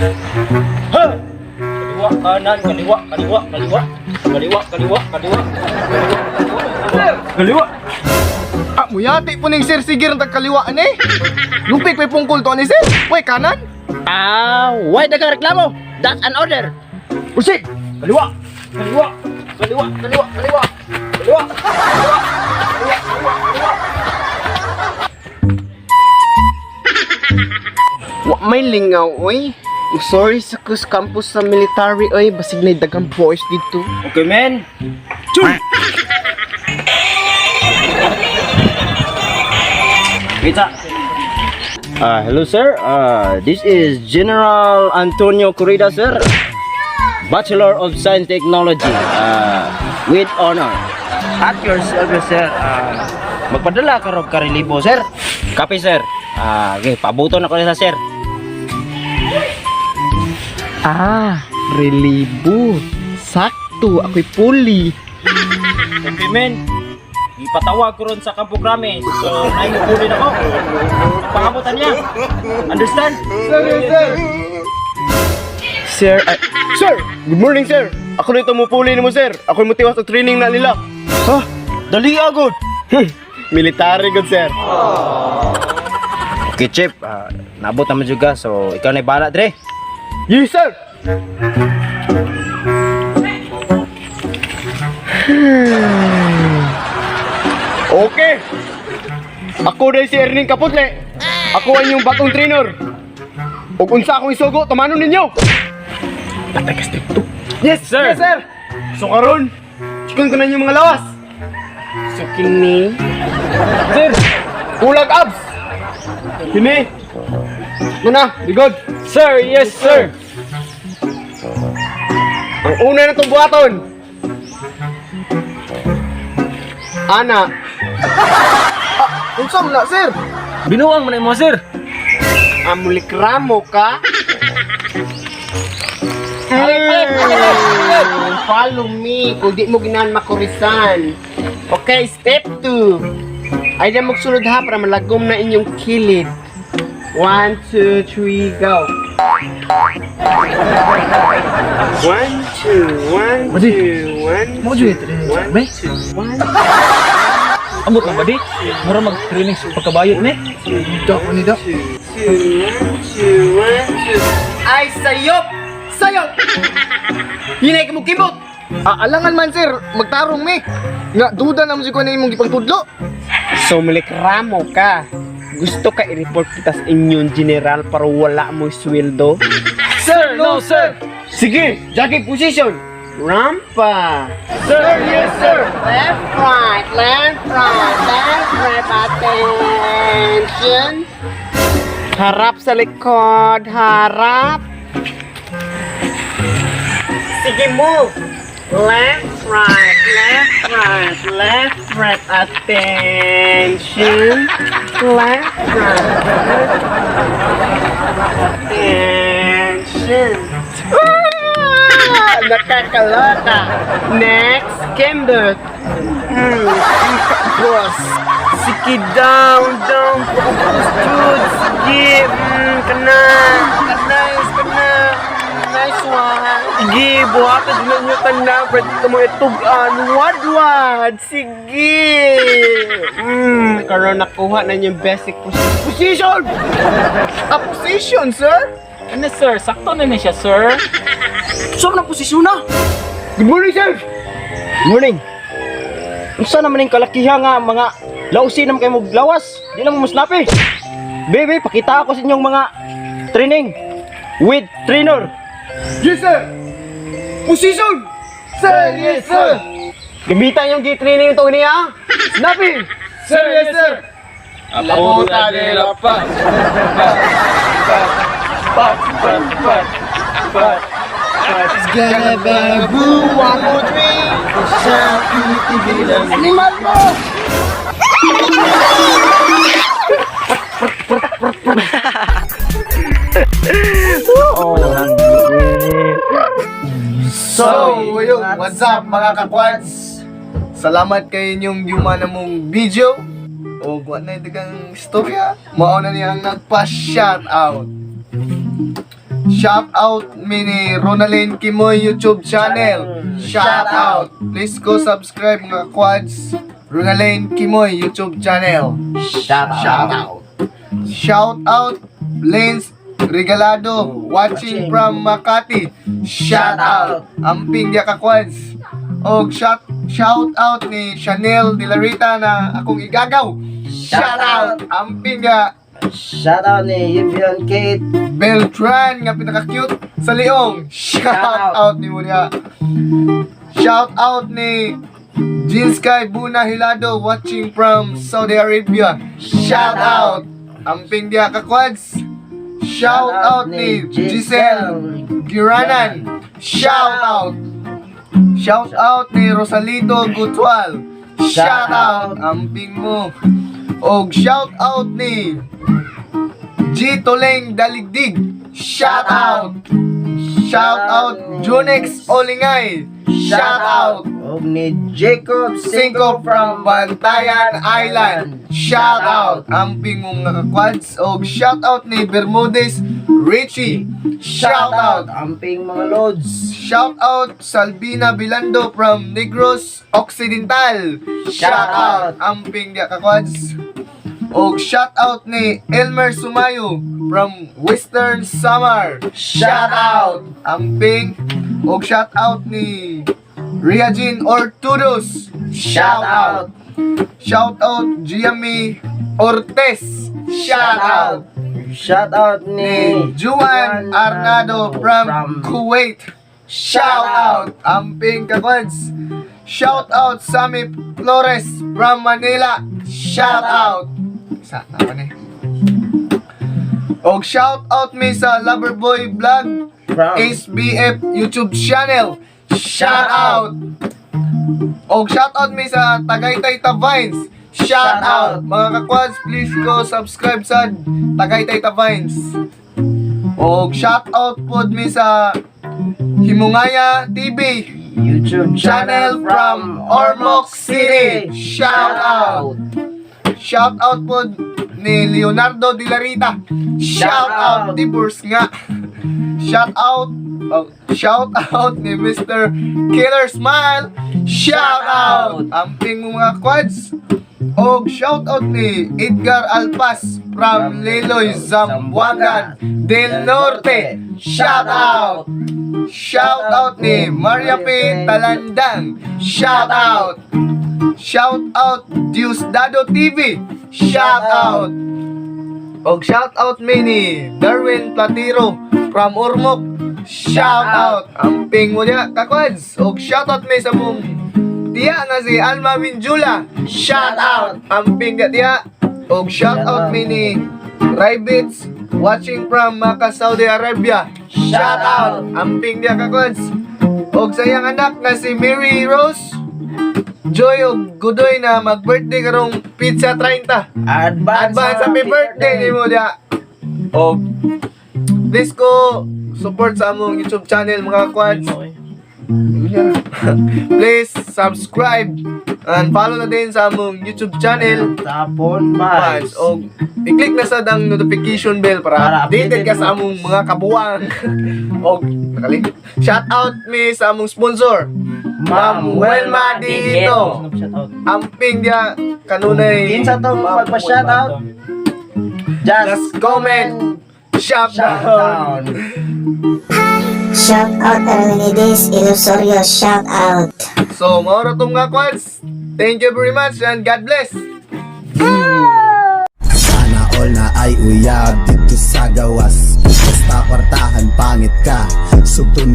Ha! Kaliwa, kanan, kaliwa, kaliwa, kaliwa. Kaliwa, kaliwa, kaliwa. Kaliwa. Ah, muyati po ning sir sigir ang tagkaliwaan eh. Lumpik may pungkol to ni sir. Uy, kanan. Why dagang reklamo? That's an order. Proceed. Kaliwa, kaliwa, kaliwa, kaliwa, kaliwa. Kaliwa, kaliwa, kaliwa, kaliwa, kaliwa. Wa may lingaw, oy. Sorry sa kus campus sa military, oy. Basig na dagang boys dito. Okay, man. Chun! Pizza. Hello, sir. This is General Antonio Corrida, sir. Bachelor of Science Technology. With honor. At your service, sir. Magpadala ka rin karilibo, sir. Copy, sir. Okay, pabuton ako nila, sir. Relibo. Sakto, ako'y puli. Okay, men. Ipatawag ko ron sa Campo Grame. So, naimupulin ako. Pangabutan niya. Understand? Sir, yes, sir. Sir, sir, good morning, sir. Ako rin tumupuli mo, sir. Ako'y mutiwas sa training na nila. Ha? Dali agad. Military, good, sir. Okay, Chip. Nabot naman juga. So, ikaw na ibala, Dre. Yes, sir. Okay. Ako dahil si Erning Kaputle. Ako ang inyong bagong trainer. O kung sa akong isugo, tumanon ninyo. Patay ka stricto. Yes, Sir. Yes, sir. So karon, chikon ko na inyong mga lawas. So kini. Sir, ulag abs. Kini. Muna, bigod. Sir, yes, sir. Ang una na itong buhaton. Ana. Unsam na, sir. Binuang mo na mo, sir. Amulikramo ka? Follow me kung di mo ginahan makurisan. Okay, step 2. Ay na magsunod ha para malagom na inyong kilid. 1, 2, 3, go. 1, 2, 1, 2, 1, 2, 1, 2, 1. Ambot lang ba di? Mura mag-training sa pagkabayot ni. Dok, ni Dok. 2, 1, 2. Ay, sayop! Sayop! Hinay ka mo kibot! Alangan man, sir. Magtarong mi. Nga, duda naman si ko na imong gipagtudlo. So, malikramo ka. Gusto ka i-report kita sa inyong general para wala mo sweldo? Sir, no, sir. Sige, jogging position. Rampa. Sir, yes, sir. Left, right, left, right, left, right, attention. Harap sa likod, harap. Sige, move. Left, right, left, right, left, right, attention. Left, right, attention. Nakakaloka. Next, Kimber. Boss. Sige, down. Good. Sige. Kana. Nice one. Sige, buhatan din nyo tanda. Pwede ka mga itugan. Wad. Sige. Karoon nakuha na yung basic position. A position, sir? Ano, sir? Sakto na siya, sir. Saan na posisyon na? Good morning, sir! Good morning. Unsa naman yung kalakihan nga mga lausin naman kayo maglawas? Di lang mo maslapi. Baby, pakita ako sa inyong mga training with trainer. Yes, sir! Position! Sir, yes, sir! Gamitan yung training ito niya. Snappy! Sir, yes, sir! Laputa nila pa! Gagabu, 1, 2, 3. Sa pitibilan. Animal mo! So, yun, what's up mga kakwads? Salamat kay inyong yuma na mong video. O, buwan na yung dagang istorya. Mauna niya ang nagpa-shout out. Shout out mini Ronalyn Kimoy YouTube channel. Shout out. Please go subscribe mga quads. Ronalyn Kimoy YouTube channel. Shout out. Shout out Lens Regalado watching from Makati. Shout out. Amping dia ka quads. Og shout out ni Chanel De La Rita na akong igagaw. Shout out. Amping dia. Shout out ni Yvian Kate. Beltran nga pinaka-cute sa Leong. Shout out ni Munya. Shout out ni Jinsky Buna Hilado watching from Saudi Arabia. Shout out. Amping dia ka quads. Shout out ni Giselle Giranan. Shout out. Shout out ni Rosalito Gutwal. Shout out. Amping mo. Og shout out ni G. Toleng Daligdig. Shout out. Shout out Junex Olingay. Shout out. Og ni Jacob Cinco from Bantayan Island. Shout out. Amping mong nakakwads. Og shout out ni Bermudez Richie. Shout out. Amping mga loads. Shout out Salbina Bilando from Negros Occidental. Shout out. Amping dia kakwads. Og shout out ni Elmer Sumayo from Western Samar. Shout out. Amping. Og shout out ni Riajin Ortudos. Shout out. Shout out Giami Ortez. Shout out. Shout out ni Juan Arnado from Kuwait. Shout out. Amping kakwads. Shout out Sami Flores from Manila. Shout out. Sa apa ni? Og shout out mi sa Loverboy Vlog from SBF YouTube channel. Shout out. Og shout out mi sa Tagaytay Vines. Shout out. Mga kakwads, please go subscribe sa Tagaytay Vines. Og shout out pod mi sa Himungaya TV YouTube channel from Ormoc City. Shout out. Shout out po ni Leonardo De La Rita. Shout out Divorce nga. Shout out ni Mr. Killer Smile. Shout out. Amping mo mga quads. Og shout out ni Edgar Alpas from Leloy, Zamboanga del Norte. Shout out. Shout out ni Maria P. Talandang. Shout out. Shout out Diosdado TV. Shout out. Og shout out mini Darwin Platiro from Ormoc. Shout out. Amping mo niya kakwads. Og shout out may sa mong tiya nga si Alma Minjula. Shout out. Amping ka tiya. Og shout out mini Rabbits watching from Makkah, Saudi Arabia. Shout out. Amping niya kakwads. Og sa iyang anak nga si Mary Rose Joy og Gudoy na mag-birthday karong pizza 30. Advance happy birthday ni mo dia. Og please ko support sa among YouTube channel mga quads. Please subscribe and follow na din sa among YouTube channel. Tapon Vibes. Og i-click na sa dang notification bell para updated ka sa among mga kabuang. Og nakalimut. Shout out mi sa among sponsor. Ma'am Welma dito. Amping dia kanunay. Kinsa tong magpa-shoutout? Just comment. Shout down. Shout out Armenides Ilusorio, shout out. So, maura tong mga quads. Thank you very much and God bless. Sana all na ay uyab dito sa gawas. Basta kwartahan pangit ka. Sugtun